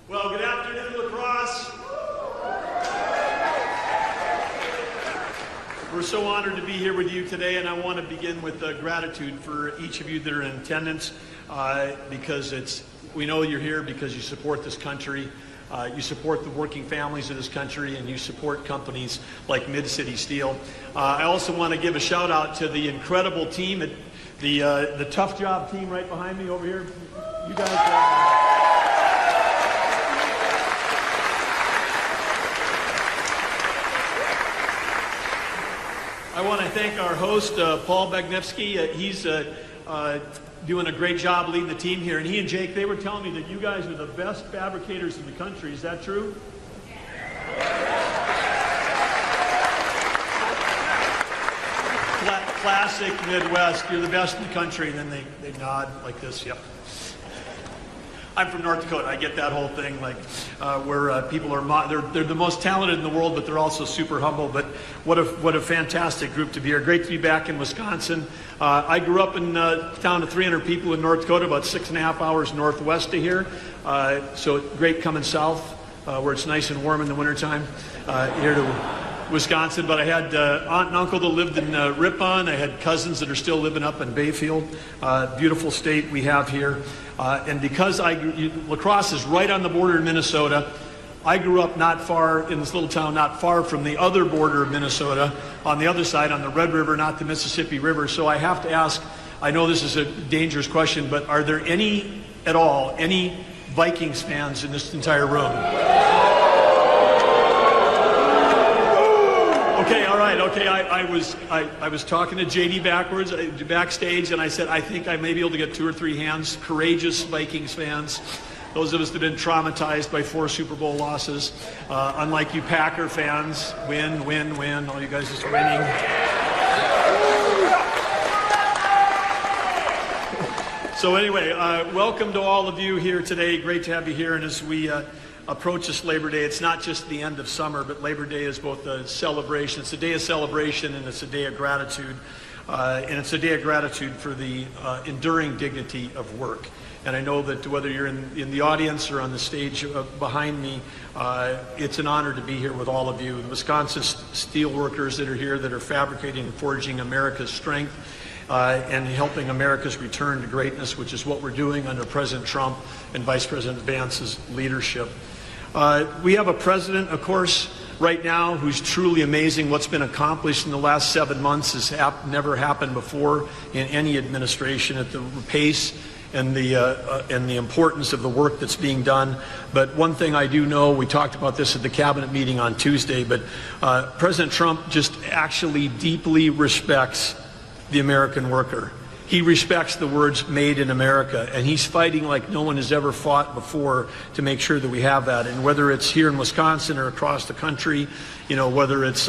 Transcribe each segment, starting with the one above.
Well, good afternoon, La Crosse. We're so honored to be here with you today, and I want to begin with gratitude for each of you that are in attendance, because we know you're here because you support this country, you support the working families of this country, and you support companies like Mid-City Steel. I also want to give a shout out to the incredible team, the tough job team right behind me over here. You guys. I want to thank our host, Paul Bagnevsky. He's doing a great job leading the team here. And he and Jake, they were telling me that you guys are the best fabricators in the country. Is that true? Classic Midwest. You're the best in the country. And then they nod like this. Yep. I'm from North Dakota. I get that whole thing, like where people are they're the most talented in the world, but they're also super humble. But what a fantastic group to be here. Great to be back in Wisconsin. I grew up in a town of 300 people in North Dakota, about 6.5 hours northwest of here. So great coming south, where it's nice and warm in the wintertime, here to Wisconsin. But I had aunt and uncle that lived in Ripon. I had cousins that are still living up in Bayfield. Beautiful state we have here. And because La Crosse is right on the border of Minnesota, I grew up not far in this little town, not far from the other border of Minnesota, on the other side, on the Red River, not the Mississippi River. So I have to ask, I know this is a dangerous question, but are there any Vikings fans in this entire room? Okay, all right, okay. I was talking to JD backstage, and I said, I think I may be able to get 2 or 3 hands. Courageous Vikings fans. Those of us that have been traumatized by 4 Super Bowl losses. Unlike you Packer fans, win. All you guys just winning. So anyway, welcome to all of you here today. Great to have you here. And as we approach this Labor Day, it's not just the end of summer, but Labor Day is both a celebration. It's a day of celebration, and it's a day of gratitude. And it's a day of gratitude for the enduring dignity of work. And I know that whether you're in the audience or on the stage behind me, it's an honor to be here with all of you. The Wisconsin steel workers that are here, that are fabricating and forging America's strength and helping America's return to greatness, which is what we're doing under President Trump and Vice President Vance's leadership. We have a president, of course, right now who's truly amazing. What's been accomplished in the last 7 months has never happened before in any administration at the pace and the importance of the work that's being done. But one thing I do know, we talked about this at the cabinet meeting on Tuesday, but President Trump just actually deeply respects the American worker. He respects the words "made in America," and he's fighting like no one has ever fought before to make sure that we have that. And whether it's here in Wisconsin or across the country, whether it's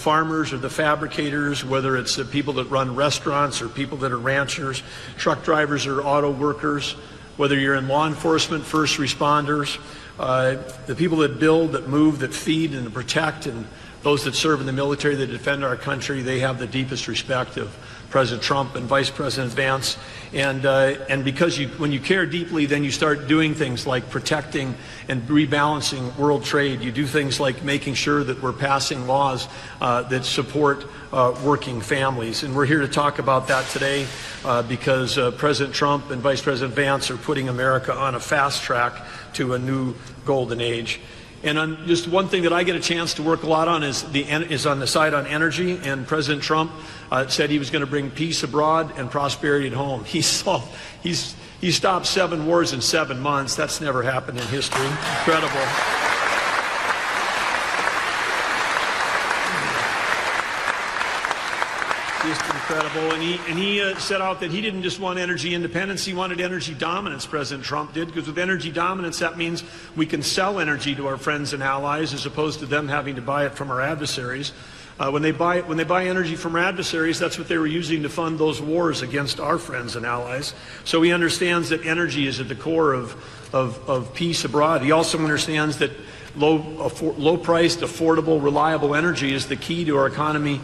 farmers or the fabricators, whether it's people that run restaurants or people that are ranchers, truck drivers or auto workers, whether you're in law enforcement, first responders, the people that build, that move, that feed and protect, and those that serve in the military, that defend our country, they have the deepest respect of President Trump and Vice President Vance. And because when you care deeply, then you start doing things like protecting and rebalancing world trade. You do things like making sure that we're passing laws that support working families. And we're here to talk about that today because President Trump and Vice President Vance are putting America on a fast track to a new golden age. And just one thing that I get a chance to work a lot on is on the side on energy. And President Trump said he was going to bring peace abroad and prosperity at home. He stopped 7 wars in 7 months. That's never happened in history. Incredible. Just incredible. And he set out that he didn't just want energy independence, he wanted energy dominance, President Trump did, because with energy dominance, that means we can sell energy to our friends and allies as opposed to them having to buy it from our adversaries. When they buy energy from our adversaries, that's what they were using to fund those wars against our friends and allies. So he understands that energy is at the core of peace abroad. He also understands that low-priced, affordable, reliable energy is the key to our economy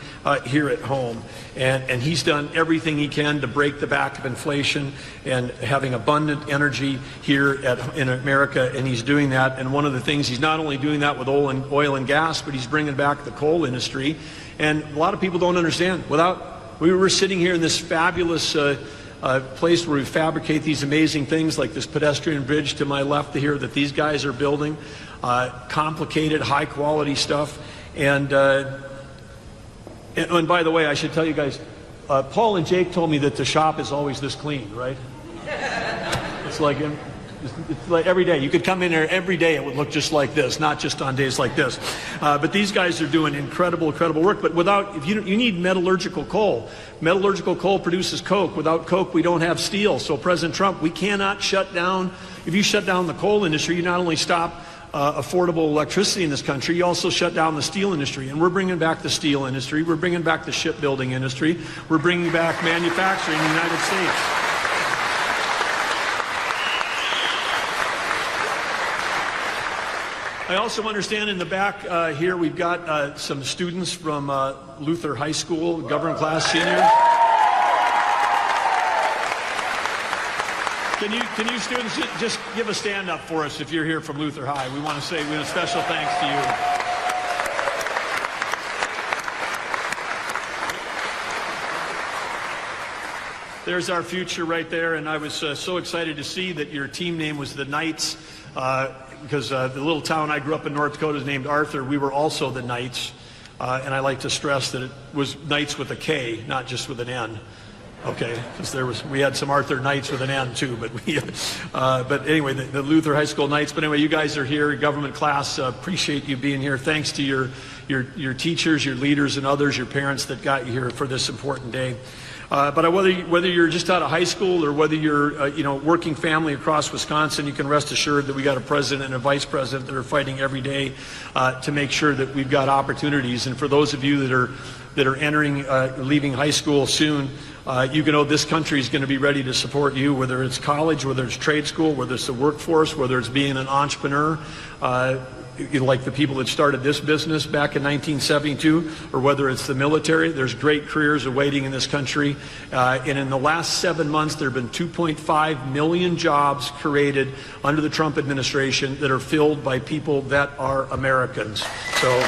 here at home. And he's done everything he can to break the back of inflation and having abundant energy here in America, and he's doing that. And one of the things, he's not only doing that with oil and gas, but he's bringing back the coal industry. And a lot of people don't understand. We were sitting here in this fabulous place where we fabricate these amazing things like this pedestrian bridge to my left here that these guys are building. Complicated, high-quality stuff. And by the way, I should tell you guys, Paul and Jake told me that the shop is always this clean, right? It's like every day. You could come in there every day, it would look just like this, not just on days like this. But these guys are doing incredible work. But you need metallurgical coal. Metallurgical coal produces coke. Without coke, we don't have steel. So President Trump, we cannot shut down. If you shut down the coal industry, you not only stop affordable electricity in this country, you also shut down the steel industry. And we're bringing back the steel industry. We're bringing back the shipbuilding industry. We're bringing back manufacturing in the United States. I also understand in the back here we've got some students from Luther High School, government class senior. Can you students just give a stand up for us if you're here from Luther High? We want to say a special thanks to you. There's our future right there, and I was so excited to see that your team name was the Knights, because the little town I grew up in, North Dakota, is named Arthur. We were also the Knights, and I like to stress that it was Knights with a K, not just with an N. Okay, because we had some Arthur Knights with an N too, but anyway, the Luther High School Knights. But anyway, you guys are here, government class. Appreciate you being here. Thanks to your teachers, your leaders, and others, your parents that got you here for this important day. But whether you're just out of high school or whether you're working family across Wisconsin, you can rest assured that we got a president and a vice president that are fighting every day to make sure that we've got opportunities. And for those of you that are entering, leaving high school soon, you can know this country is going to be ready to support you, whether it's college, whether it's trade school, whether it's the workforce, whether it's being an entrepreneur, like the people that started this business back in 1972, or whether it's the military. There's great careers awaiting in this country. And in the last 7 months, there have been 2.5 million jobs created under the Trump administration that are filled by people that are Americans. So.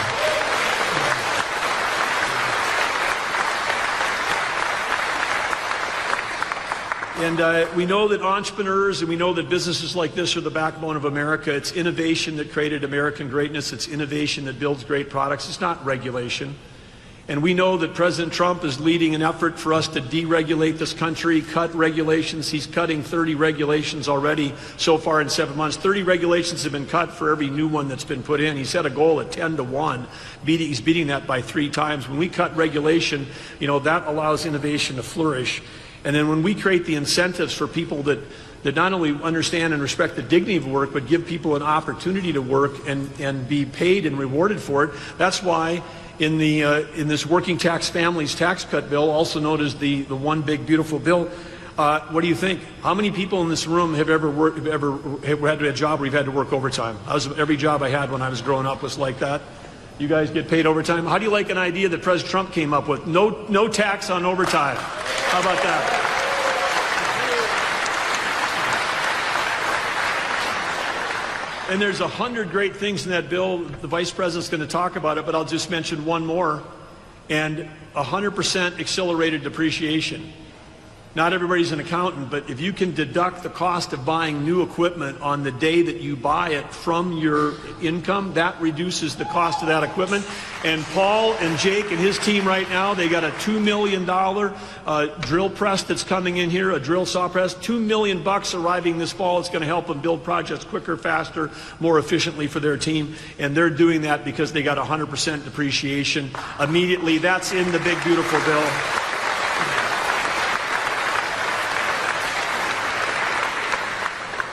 And we know that entrepreneurs and we know that businesses like this are the backbone of America. It's innovation that created American greatness. It's innovation that builds great products. It's not regulation. And we know that President Trump is leading an effort for us to deregulate this country, cut regulations. He's cutting 30 regulations already so far in 7 months. 30 regulations have been cut for every new one that's been put in. He set a goal at 10 to 1. He's beating that by 3 times. When we cut regulation, that allows innovation to flourish. And then when we create the incentives for people that not only understand and respect the dignity of work, but give people an opportunity to work and be paid and rewarded for it, that's why in this working tax families tax cut bill, also known as the one big beautiful bill, what do you think? How many people in this room have ever had a job where you've had to work overtime? Every job I had when I was growing up was like that. You guys get paid overtime. How do you like an idea that President Trump came up with? No tax on overtime. How about that? And there's 100 great things in that bill. The Vice President's going to talk about it, but I'll just mention one more. And 100% accelerated depreciation. Not everybody's an accountant, but if you can deduct the cost of buying new equipment on the day that you buy it from your income, that reduces the cost of that equipment. And Paul and Jake and his team right now, they got a $2 million drill press that's coming in here, a drill saw press, $2 million arriving this fall. It's going to help them build projects quicker, faster, more efficiently for their team. And they're doing that because they got 100% depreciation immediately. That's in the big, beautiful bill.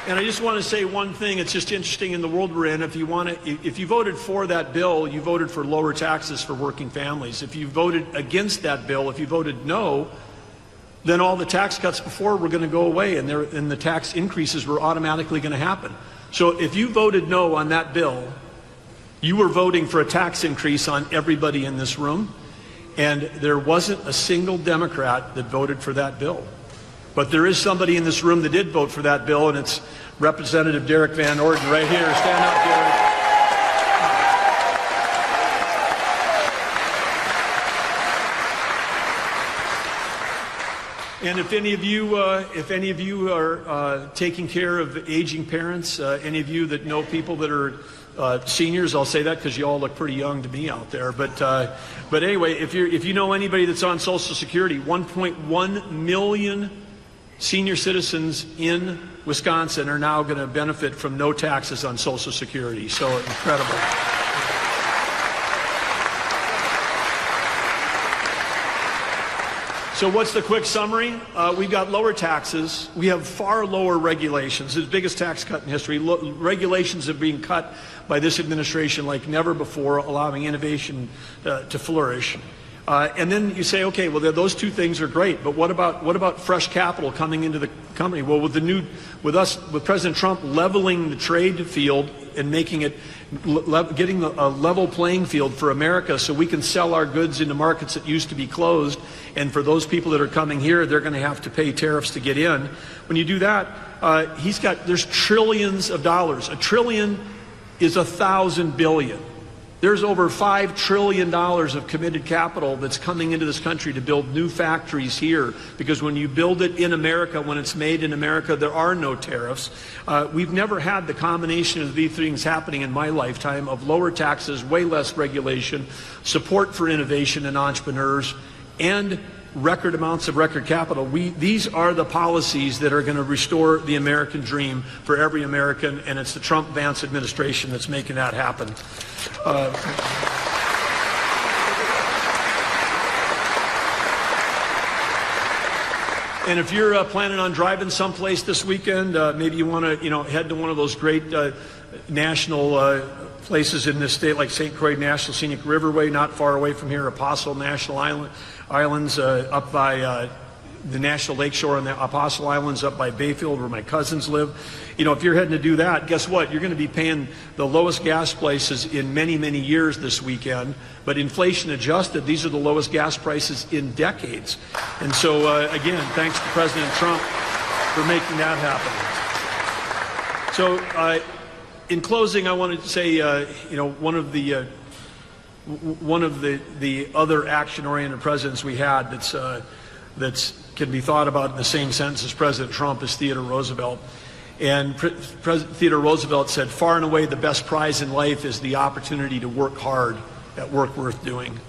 And I just want to say one thing. It's just interesting in the world we're in. If you voted for that bill, you voted for lower taxes for working families. If you voted against that bill, if you voted no, then all the tax cuts before were going to go away, and the tax increases were automatically going to happen. So if you voted no on that bill, You were voting for a tax increase on everybody in this room, and there wasn't a single Democrat that voted for that bill. But there is somebody in this room that did vote for that bill, and it's Representative Derek Van Orden right here. Stand up, Derek. And if any of you are taking care of aging parents, any of you that know people that are seniors, I'll say that because you all look pretty young to me out there. But anyway, if you know anybody that's on Social Security, 1.1 million senior citizens in Wisconsin are now going to benefit from no taxes on Social Security. So incredible. So what's the quick summary? We've got lower taxes. We have far lower regulations. It's the biggest tax cut in history. Regulations are being cut by this administration like never before, allowing innovation to flourish. And then you say, okay, well, those two things are great, but what about fresh capital coming into the company? Well, with President Trump leveling the trade field and making it, getting a level playing field for America so we can sell our goods into markets that used to be closed, and for those people that are coming here, they're going to have to pay tariffs to get in. When you do that, there's trillions of dollars. A trillion is 1,000 billion. There's over $5 trillion of committed capital that's coming into this country to build new factories here, because when you build it in America, when it's made in America, there are no tariffs. We've never had the combination of these things happening in my lifetime of lower taxes, way less regulation, support for innovation and entrepreneurs, and record amounts of record capital. These are the policies that are going to restore the American dream for every American, and it's the Trump-Vance administration that's making that happen. And if you're planning on driving someplace this weekend, maybe you want to, head to one of those great national places in this state, like St. Croix National Scenic Riverway, not far away from here, Apostle National Islands, up by the National Lakeshore and the Apostle Islands, up by Bayfield, where my cousins live. If you're heading to do that, guess what? You're going to be paying the lowest gas prices in many, many years this weekend. But inflation adjusted, these are the lowest gas prices in decades. And so, again, thanks to President Trump for making that happen. So, in closing, I wanted to say, one of the other action-oriented presidents we had that's can be thought about in the same sense as President Trump is Theodore Roosevelt. And Theodore Roosevelt said, far and away the best prize in life is the opportunity to work hard at work worth doing.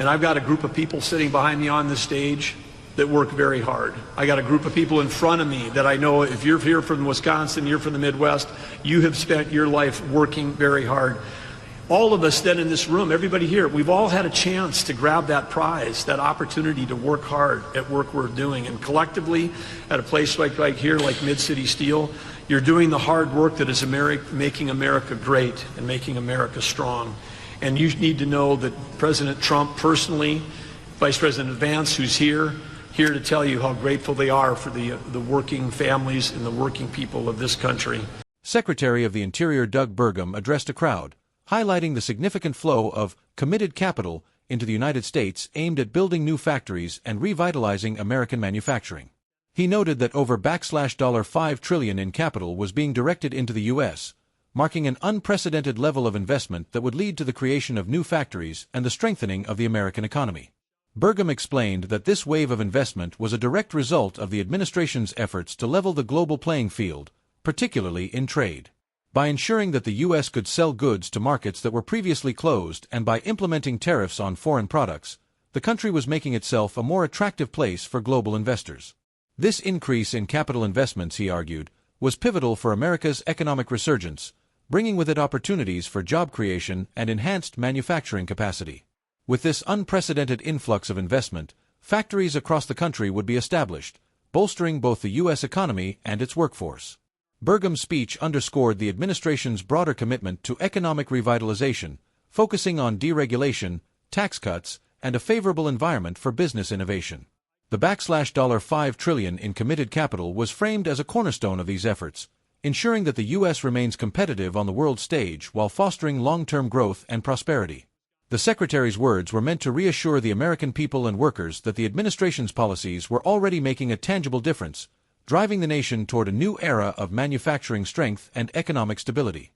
And I've got a group of people sitting behind me on this stage that work very hard. I got a group of people in front of me that I know, if you're here from Wisconsin, you're from the Midwest, you have spent your life working very hard. All of us then in this room, everybody here, we've all had a chance to grab that prize, that opportunity to work hard at work worth doing. And collectively, at a place like right here, like Mid-City Steel, you're doing the hard work that is making America great and making America strong. And you need to know that President Trump personally, Vice President Vance, who's here to tell you how grateful they are for the working families and the working people of this country. Secretary of the Interior Doug Burgum addressed a crowd, highlighting the significant flow of committed capital into the United States aimed at building new factories and revitalizing American manufacturing. He noted that over $5 trillion in capital was being directed into the U.S., marking an unprecedented level of investment that would lead to the creation of new factories and the strengthening of the American economy. Burgum explained that this wave of investment was a direct result of the administration's efforts to level the global playing field, particularly in trade. By ensuring that the U.S. could sell goods to markets that were previously closed and by implementing tariffs on foreign products, the country was making itself a more attractive place for global investors. This increase in capital investments, he argued, was pivotal for America's economic resurgence, bringing with it opportunities for job creation and enhanced manufacturing capacity. With this unprecedented influx of investment, factories across the country would be established, bolstering both the U.S. economy and its workforce. Burgum's speech underscored the administration's broader commitment to economic revitalization, focusing on deregulation, tax cuts, and a favorable environment for business innovation. The $5 trillion in committed capital was framed as a cornerstone of these efforts, ensuring that the U.S. remains competitive on the world stage while fostering long-term growth and prosperity. The Secretary's words were meant to reassure the American people and workers that the administration's policies were already making a tangible difference, driving the nation toward a new era of manufacturing strength and economic stability.